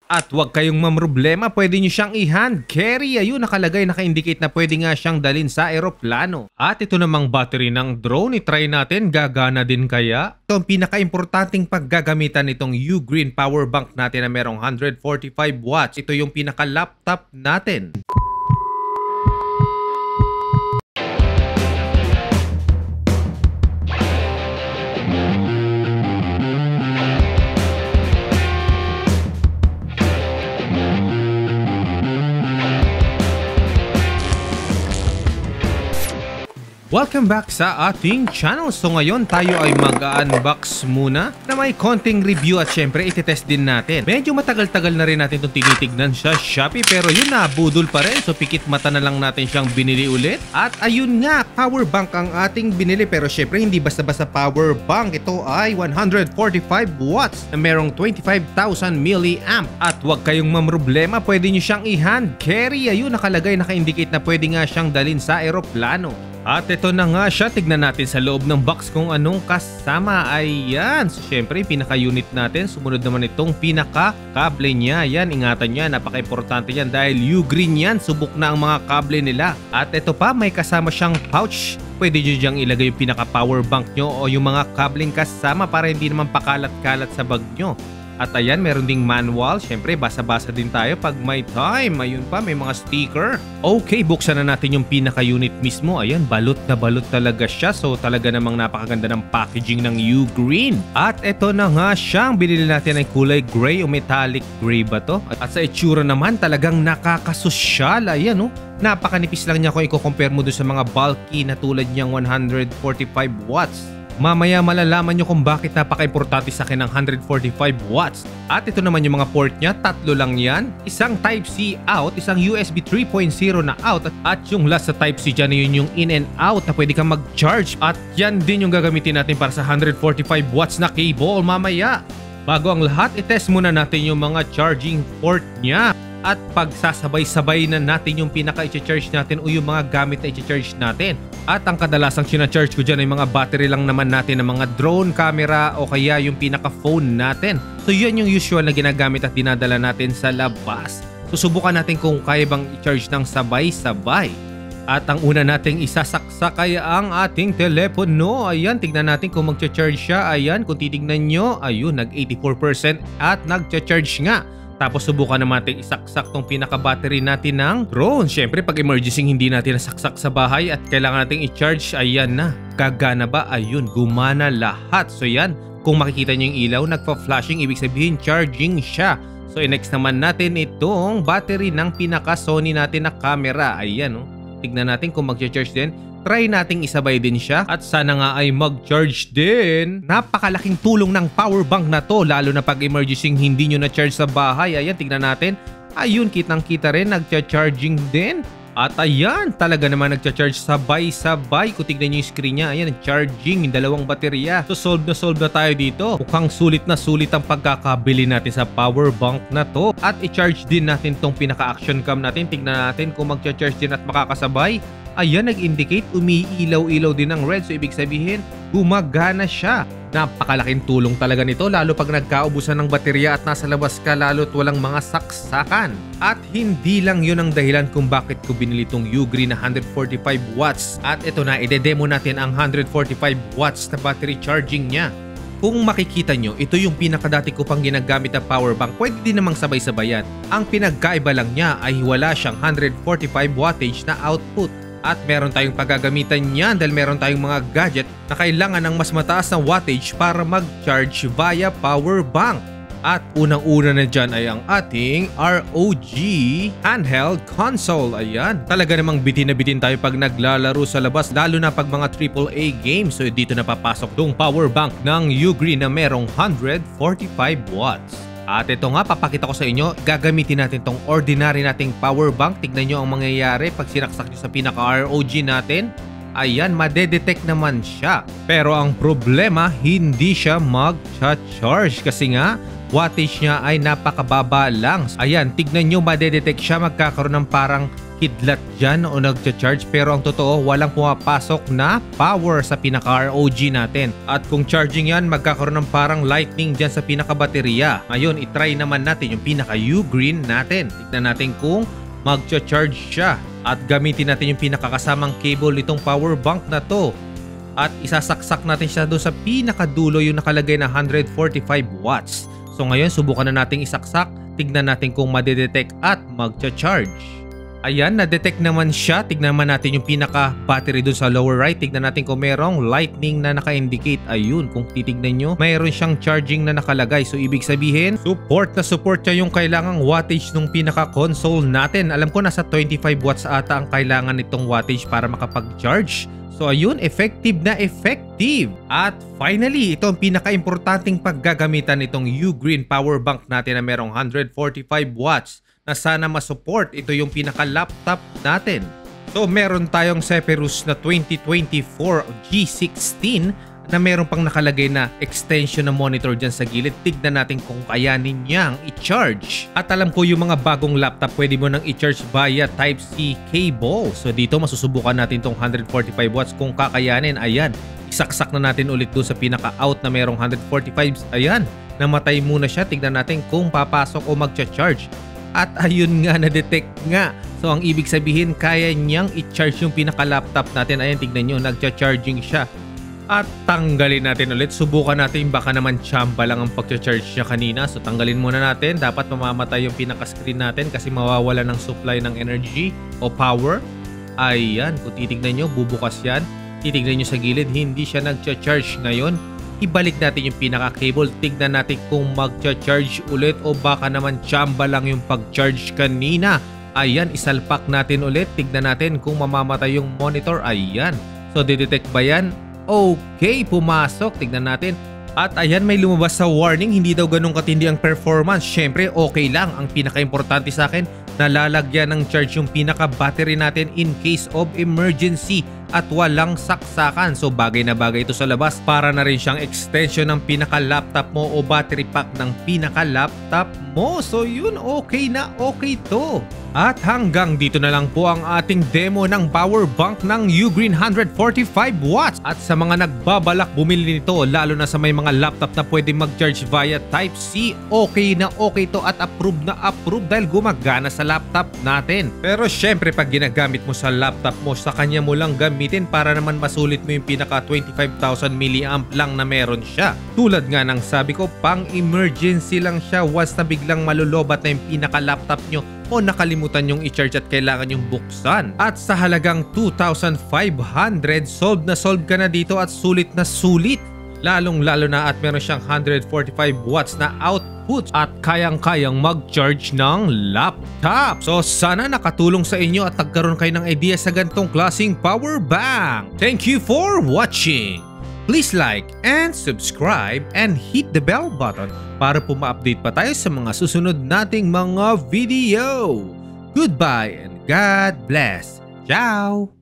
At huwag kayong mamroblema, pwede nyo siyang i-hand carry. Ayun, nakalagay, naka-indicate na pwede nga siyang dalhin sa aeroplano. At ito namang battery ng drone, itry natin, gagana din kaya? Ito ang pinaka-importanting paggagamitan nitong Ugreen power bank natin na merong 145 watts. Ito yung pinaka-laptop natin. Welcome back sa ating channel. So ngayon tayo ay mag-unbox muna na may konting review at syempre itetest din natin. Medyo matagal-tagal na rin natin itong tinitignan sa Shopee pero yun na, budol pa rin. So pikit mata na lang natin siyang binili ulit. At ayun nga, power bank ang ating binili pero syempre hindi basta-basta power bank. Ito ay 145 watts na merong 25,000 milliamp. At huwag kayong mamroblema, pwede nyo siyang i-hand carry. Ayun, nakalagay, naka-indicate na pwede nga siyang dalhin sa aeroplano. At ito na nga siya, tignan natin sa loob ng box kung anong kasama. Ayan, so syempre pinaka-unit natin. Sumunod naman itong pinaka-kable niya. Ayan, ingatan niya, napaka-importante yan dahil Ugreen yan, subok na ang mga kable nila. At ito pa, may kasama siyang pouch. Pwede nyo diyang ilagay yung pinaka-power bank nyo o yung mga kabling kasama para hindi naman pakalat-kalat sa bag nyo. At ayan, meron ding manual. Syempre, basa-basa din tayo pag may time. Ayun pa, may mga sticker. Okay, buksan na natin yung pinaka-unit mismo. Ayan, balot na balot talaga siya. So, talaga namang napakaganda ng packaging ng Ugreen. At ito na nga siyang binili natin ay kulay gray o metallic gray ba to? At sa itsura naman, talagang nakakasosyal. Ayan, oh. Napakanipis lang niya kung i-compare mo doon sa mga bulky na tulad niyang 145 watts. Mamaya malalaman nyo kung bakit napaka-importante sa akin ng 145 watts. At ito naman yung mga port niya, tatlo lang yan. Isang Type-C out, isang USB 3.0 na out, at yung last sa Type-C dyan yun yung in and out na pwede kang mag-charge. At yan din yung gagamitin natin para sa 145 watts na cable mamaya. Bago ang lahat, itest muna natin yung mga charging port niya. At pagsasabay-sabay na natin yung pinaka-i-charge natin o yung mga gamit na i-charge natin. At ang kadalasang sinacharge ko dyan ay mga battery lang naman natin ng mga drone camera o kaya yung pinaka-phone natin. So yan yung usual na ginagamit at dinadala natin sa labas. Susubukan natin kung kaya bang i-charge ng sabay-sabay. At ang una nating isasaksak ay ang ating telepono. Ayan, tignan natin kung mag-charge siya. Ayan, kung titignan nyo, ayun, nag-84% at nag-charge nga. Tapos subukan naman natin isaksak tong pinaka-battery natin ng drone. Siyempre pag emergency hindi natin nasaksak sa bahay at kailangan natin i-charge, ayan na. Gagana ba? Ayun, gumana lahat. So yan, kung makikita nyo yung ilaw, nagpa-flashing, ibig sabihin charging siya. So next naman natin itong battery ng pinaka-Sony natin na camera. Ayan, oh. Tignan natin kung mag-charge din. Try nating isabay din siya at sana nga ay mag-charge din. Napakalaking tulong ng power bank na to lalo na pag emergency hindi nyo na-charge sa bahay. Ayan, tignan natin. Ayun, kitang-kita rin, nagcha-charging din. At ayan, talaga naman nagcha-charge sabay-sabay. Kung tignan nyo yung screen niya, ayan, charging yung dalawang baterya. So solve na tayo dito. Mukhang sulit na sulit ang pagkakabili natin sa power bank na to. At i-charge din natin tong pinaka-action cam natin. Tignan natin kung magcha-charge din at makakasabay. Ayan, nag-indicate, umiilaw-ilaw din ng red. So ibig sabihin, gumagana siya. Napakalaking tulong talaga nito lalo pag nagkaubusan ng baterya at nasa labas ka lalo't walang mga saksakan. At hindi lang yun ang dahilan kung bakit ko binili itong Ugreen na 145 watts. At ito na, ide-demo natin ang 145 watts na battery charging niya. Kung makikita nyo, ito yung pinakadati ko pang ginagamit na power bank. Pwede din namang sabay-sabayan. Ang pinagkaiba lang niya ay wala siyang 145 wattage na output. At meron tayong paggagamitan niyan dahil meron tayong mga gadget na kailangan ng mas mataas na wattage para mag-charge via power bank. At unang-una na dyan ay ang ating ROG handheld console. Ayan, talaga namang bitin na bitin tayo pag naglalaro sa labas lalo na pag mga AAA games. So dito na papasok tong power bank ng Ugreen na merong 145 watts. At ito nga, papakita ko sa inyo, gagamitin natin tong ordinary nating power bank. Tignan nyo ang mangyayari pag sinaksak nyo sa pinaka-ROG natin. Ayan, madedetect naman siya. Pero ang problema, hindi siya mag-charge kasi nga, wattage niya ay napakababa lang. Ayan, tignan nyo, madedetect siya, magkakaroon ng parang nagkikidlat dyan o nagcha-charge pero ang totoo walang pumapasok na power sa pinaka-ROG natin. At kung charging yan, magkakaroon ng parang lightning dyan sa pinaka-baterya. Ngayon, itry naman natin yung pinaka-Ugreen natin. Tignan natin kung magcha-charge siya. At gamitin natin yung pinakakasamang cable nitong power bank na to. At isasaksak natin siya doon sa pinakadulo yung nakalagay na 145 watts. So ngayon, subukan na nating isaksak. Tignan natin kung madedetect at magcha-charge. Ayan, na-detect naman siya. Tignan naman natin yung pinaka-battery dun sa lower right. Tignan natin kung merong lightning na naka-indicate. Ayun, kung titignan nyo, mayroon siyang charging na nakalagay. So, ibig sabihin, support na support siya yung kailangang wattage ng pinaka-console natin. Alam ko, nasa 25 watts ata ang kailangan nitong wattage para makapag-charge. So ayun, effective na effective. At finally, ito ang pinaka-importanting paggagamitan nitong Ugreen power bank natin na merong 145 watts na sana masupport. Ito yung pinaka-laptop natin. So meron tayong Zephyrus na 2024 G16 na meron pang nakalagay na extension na monitor dyan sa gilid. Tignan natin kung kayanin niyang i-charge. At alam ko yung mga bagong laptop pwede mo nang i-charge via Type-C cable. So dito masusubukan natin tong 145 watts kung kakayanin. Ayan, isaksak na natin ulit doon sa pinaka-out na merong 145. Ayan, namatay muna siya. Tignan natin kung papasok o magcha-charge. At ayun nga, na-detect nga. So ang ibig sabihin, kaya niyang i-charge yung pinaka-laptop natin. Ayan, tignan nyo, nagcha-charging siya. At tanggalin natin ulit. Subukan natin, baka naman tsamba lang ang pag-charge niya kanina. So tanggalin muna natin. Dapat mamamatay yung pinaka-screen natin kasi mawawala ng supply ng energy o power. Ayan, kung titignan nyo, bubukas yan. Titignan nyo sa gilid, hindi siya nag-charge ngayon. Ibalik natin yung pinaka-cable. Tignan natin kung mag-charge ulit o baka naman tsamba lang yung pag-charge kanina. Ayan, isalpak natin ulit. Tignan natin kung mamamatay yung monitor. Ayan. So, didetect ba yan? Okay, pumasok. Tignan natin. At ayan, may lumabas sa warning. Hindi daw ganun katindi ang performance. Syempre, okay lang. Ang pinaka-importante sa akin, nalalagyan ng charge yung pinaka-battery natin in case of emergency at walang saksakan. So bagay na bagay ito sa labas. Para na rin siyang extension ng pinaka-laptop mo o battery pack ng pinaka-laptop mo. So yun, okay na okay to. At hanggang dito na lang po ang ating demo ng power bank ng Ugreen 145 watts. At sa mga nagbabalak bumili nito, lalo na sa may mga laptop na pwede mag-charge via Type-C, okay na okay to at approved na approved dahil gumagana sa laptop natin. Pero syempre, pag ginagamit mo sa laptop mo, sa kanya mo lang gamitin para naman masulit mo yung pinaka 25,000 mAh lang na meron siya. Tulad nga ng sabi ko, pang emergency lang siya once na biglang malulobat na yung pinaka laptop nyo o nakalimutan yung i-charge at kailangan yung buksan. At sa halagang 2,500, solve ka na dito at sulit na sulit. Lalong-lalo na at meron siyang 145 watts na output at kayang-kayang mag-charge ng laptop. So sana nakatulong sa inyo at nagkaroon kayo ng idea sa ganitong klaseng power bank. Thank you for watching. Please like and subscribe and hit the bell button para po ma-update pa tayo sa mga susunod nating mga video. Goodbye and God bless. Ciao!